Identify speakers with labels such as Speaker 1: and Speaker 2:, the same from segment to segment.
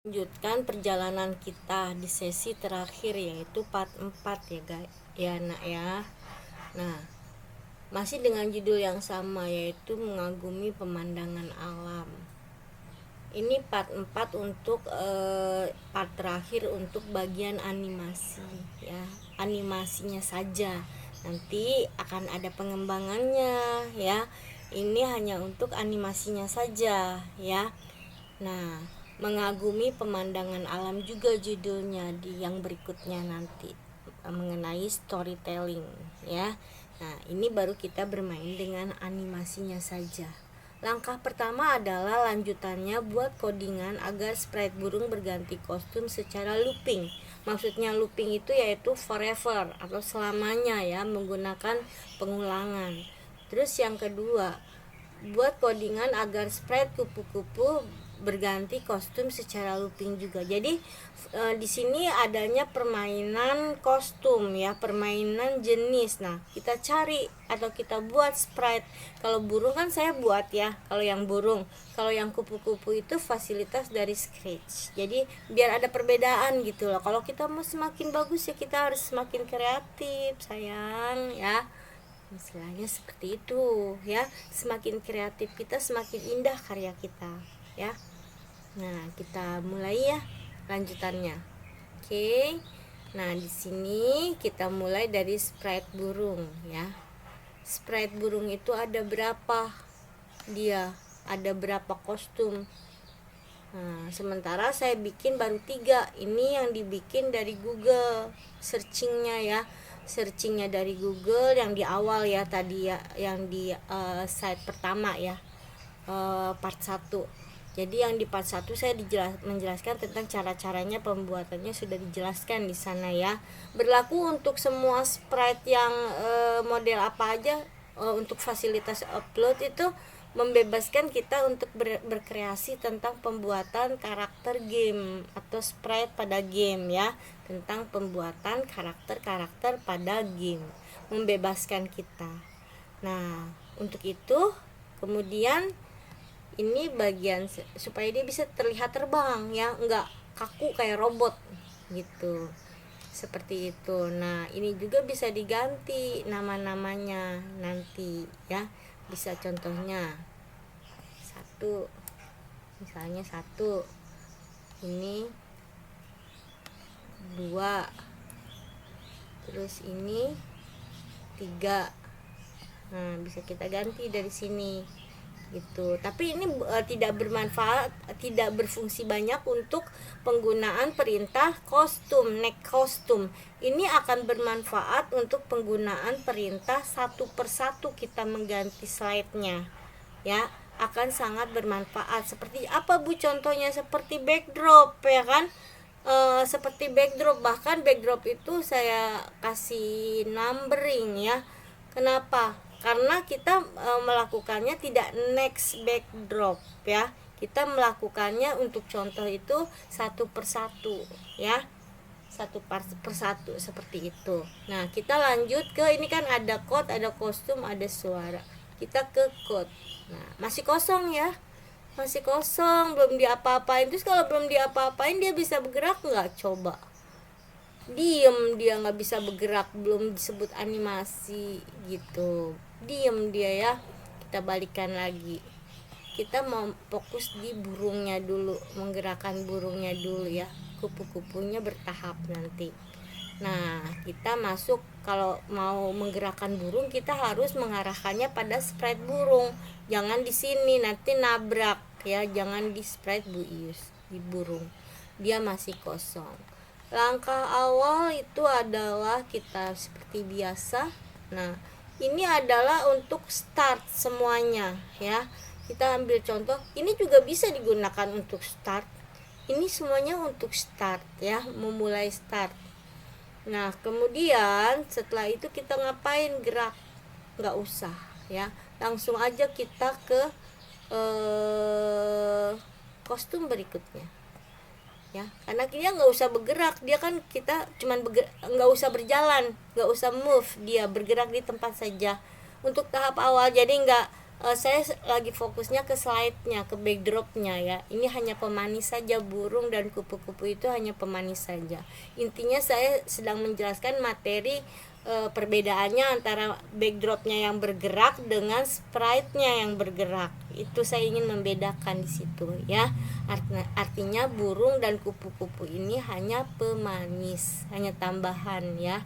Speaker 1: Lanjutkan perjalanan kita di sesi terakhir, yaitu part 4 ya guys ya nak ya. Nah, masih dengan judul yang sama, yaitu mengagumi pemandangan alam. Ini part 4 untuk part terakhir untuk bagian animasi ya. Animasinya saja, nanti akan ada pengembangannya ya. Ini hanya untuk animasinya saja ya. Nah, mengagumi pemandangan alam juga judulnya di yang berikutnya nanti, mengenai storytelling ya. Nah, ini baru kita bermain dengan animasinya saja. Langkah pertama adalah lanjutannya buat codingan agar sprite burung berganti kostum secara looping. Maksudnya looping itu yaitu forever atau selamanya ya, menggunakan pengulangan. Terus yang kedua, buat codingan agar sprite kupu-kupu berganti kostum secara looping juga. Jadi di sini adanya permainan kostum ya, permainan jenis. Nah, kita cari atau kita buat sprite. Kalau burung kan saya buat ya, kalau yang burung. Kalau yang kupu-kupu itu fasilitas dari Scratch. Jadi biar ada perbedaan gitu loh. Kalau kita mau semakin bagus ya kita harus semakin kreatif, sayang ya. Istilahnya seperti itu ya. Semakin kreatif kita, semakin indah karya kita ya. Nah, kita mulai ya lanjutannya. Oke. Nah, di sini kita mulai dari sprite burung ya. Sprite burung itu ada berapa? Dia ada berapa kostum? Nah, sementara saya bikin baru 3. Ini yang dibikin dari Google searchingnya ya. Searchingnya dari Google yang di awal ya tadi ya, yang di site pertama ya, part 1. Jadi yang di part 1 saya menjelaskan tentang cara-caranya, pembuatannya sudah dijelaskan di sana ya. Berlaku untuk semua sprite yang model apa aja. Untuk fasilitas upload itu membebaskan kita untuk berkreasi tentang pembuatan karakter game atau sprite pada game ya, tentang pembuatan karakter-karakter pada game, membebaskan kita. Nah, untuk itu kemudian ini bagian supaya dia bisa terlihat terbang ya, enggak kaku kayak robot gitu, seperti itu. Nah, ini juga bisa diganti nama-namanya nanti ya. Bisa contohnya misalnya 1, ini 2, terus ini 3. Nah, bisa kita ganti dari sini gitu. Tapi ini tidak bermanfaat, tidak berfungsi banyak untuk penggunaan perintah kostum, next kostum. Ini akan bermanfaat untuk penggunaan perintah satu persatu kita mengganti slide-nya ya, akan sangat bermanfaat. Seperti apa Bu contohnya? Seperti backdrop ya kan. Seperti backdrop, bahkan backdrop itu saya kasih numbering ya. Kenapa? Karena kita melakukannya tidak next backdrop ya. Kita melakukannya untuk contoh itu satu persatu ya, satu persatu seperti itu. Nah, kita lanjut ke ini kan ada code, ada kostum, ada suara. Kita ke code. Nah, masih kosong ya, masih kosong, belum diapa-apain. Terus kalau belum diapa-apain dia bisa bergerak nggak? Coba diem, dia nggak bisa bergerak, belum disebut animasi gitu, diem dia ya. Kita balikan lagi, kita mau fokus di burungnya dulu, menggerakkan burungnya dulu ya, kupu-kupunya bertahap nanti. Nah, kita masuk, kalau mau menggerakkan burung kita harus mengarahkannya pada sprite burung, jangan di sini nanti nabrak ya, jangan di sprite Bu Ius, di burung dia masih kosong. Langkah awal itu adalah kita seperti biasa. Nah, ini adalah untuk start semuanya ya. Kita ambil contoh, ini juga bisa digunakan untuk start. Ini semuanya untuk start ya, memulai start. Nah, kemudian setelah itu kita ngapain? Gerak, nggak usah ya, langsung aja kita ke kostum berikutnya ya, karena dia nggak usah bergerak, dia kan kita cuman nggak usah berjalan, nggak usah move, dia bergerak di tempat saja untuk tahap awal. Jadi saya lagi fokusnya ke slide-nya, ke backdrop-nya ya. Ini hanya pemanis saja, burung dan kupu-kupu itu hanya pemanis saja. Intinya saya sedang menjelaskan materi perbedaannya antara backdrop-nya yang bergerak dengan sprite-nya yang bergerak. Itu saya ingin membedakan di situ ya. Artinya burung dan kupu-kupu ini hanya pemanis, hanya tambahan ya.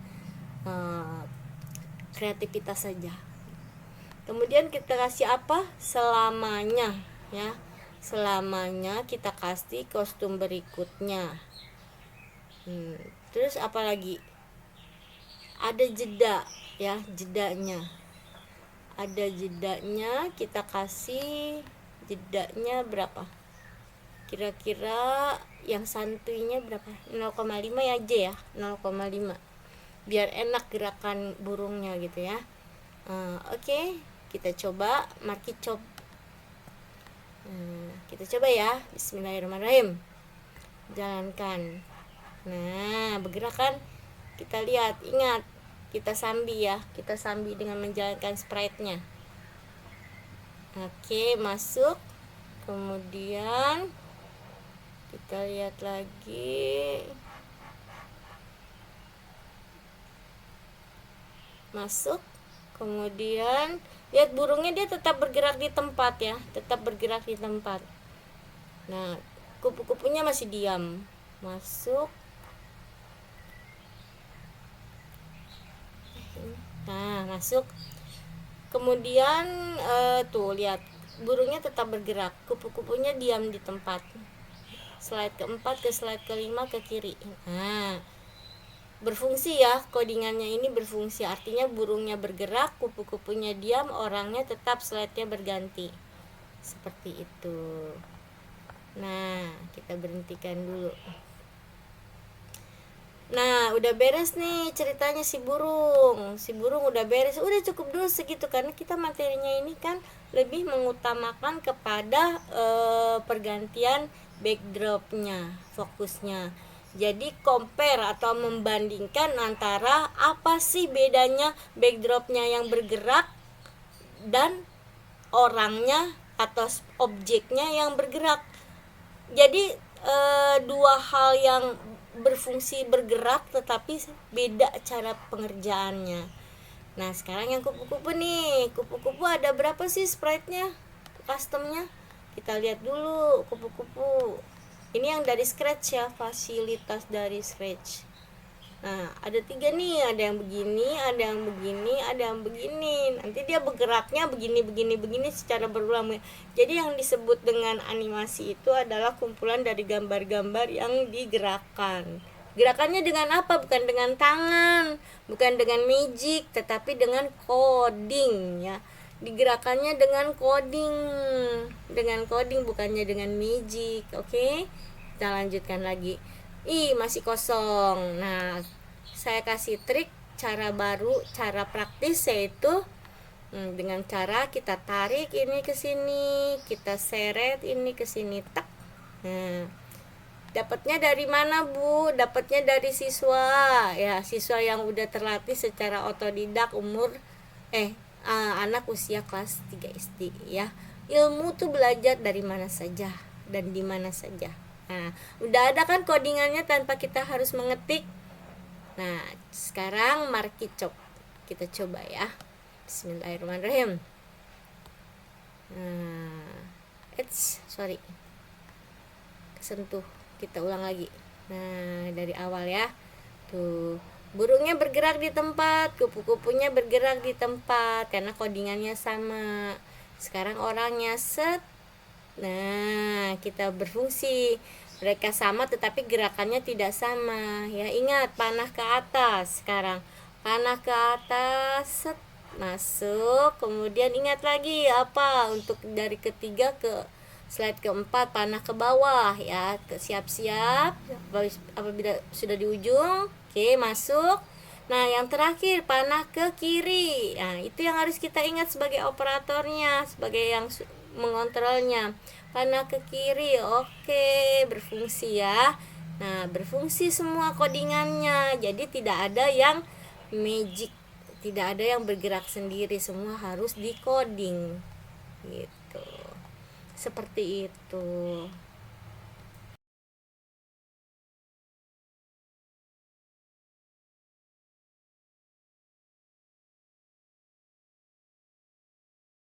Speaker 1: Kreativitas saja. Kemudian kita kasih apa? Selamanya ya. Selamanya kita kasih kostum berikutnya. Terus apa lagi? Ada jeda ya, jedanya. Ada jedanya, kita kasih jedanya berapa? Kira-kira yang santuinya berapa? 0,5 ya aja ya, 0,5. Biar enak gerakan burungnya gitu ya. Oke. Kita coba market chop. Kita coba ya. Bismillahirrahmanirrahim. Jalankan. Nah, bergerak kan? Kita lihat, ingat, kita sambi ya. Kita sambi dengan menjalankan sprite-nya. Oke, masuk. Kemudian kita lihat lagi. Masuk. Kemudian lihat burungnya, dia tetap bergerak di tempat ya, tetap bergerak di tempat. Nah, kupu-kupunya masih diam. Masuk. Nah, masuk. Kemudian tuh lihat, burungnya tetap bergerak, kupu-kupunya diam di tempat. Slide keempat ke slide kelima ke kiri. Nah, berfungsi ya, codingannya ini berfungsi, artinya burungnya bergerak, kupu-kupunya diam, orangnya tetap, slide-nya berganti seperti itu. Nah, kita berhentikan dulu. Nah, udah beres nih ceritanya si burung udah beres, udah cukup dulu segitu, karena kita materinya ini kan lebih mengutamakan kepada pergantian backdropnya, fokusnya. Jadi compare atau membandingkan antara apa sih bedanya backdropnya yang bergerak dan orangnya atau objeknya yang bergerak. Jadi dua hal yang berfungsi bergerak tetapi beda cara pengerjaannya. Nah, sekarang yang kupu-kupu nih. Kupu-kupu ada berapa sih sprite-nya, customnya? Kita lihat dulu kupu-kupu. Ini yang dari scratch ya, fasilitas dari scratch. Nah, ada 3 nih, ada yang begini, ada yang begini, ada yang begini. Nanti dia bergeraknya begini secara berulang. Jadi yang disebut dengan animasi itu adalah kumpulan dari gambar-gambar yang digerakkan. Gerakannya dengan apa? Bukan dengan tangan, bukan dengan magic, tetapi dengan coding ya. Digerakannya dengan coding bukannya dengan magic. Oke, kita lanjutkan lagi. Masih kosong. Nah, saya kasih trik, cara baru, cara praktis, yaitu dengan cara kita tarik ini ke sini, kita seret ini ke sini, tak. Nah, dapatnya dari mana, Bu? Dapatnya dari siswa ya, siswa yang udah terlatih secara otodidak, anak usia kelas 3 SD ya. Ilmu tuh belajar dari mana saja dan di mana saja. Nah, udah ada kan codingannya tanpa kita harus mengetik. Nah, sekarang market chop. Kita coba ya. Bismillahirrahmanirrahim. Sorry. Kesentuh. Kita ulang lagi. Nah, dari awal ya. Tuh, burungnya bergerak di tempat, kupu-kupunya bergerak di tempat karena codingannya sama. Sekarang orangnya set. Nah, kita berfungsi. Mereka sama tetapi gerakannya tidak sama. Ya, ingat, panah ke atas. Sekarang panah ke atas, set, masuk. Kemudian ingat lagi apa? Untuk dari ketiga ke slide keempat, panah ke bawah ya. Siap-siap. Apabila sudah di ujung, oke, masuk. Nah, yang terakhir panah ke kiri. Nah, itu yang harus kita ingat sebagai operatornya, sebagai yang mengontrolnya. Panah ke kiri, oke, berfungsi ya. Nah, berfungsi semua codingannya. Jadi tidak ada yang magic, tidak ada yang bergerak sendiri, semua harus di coding. gitu. Seperti itu.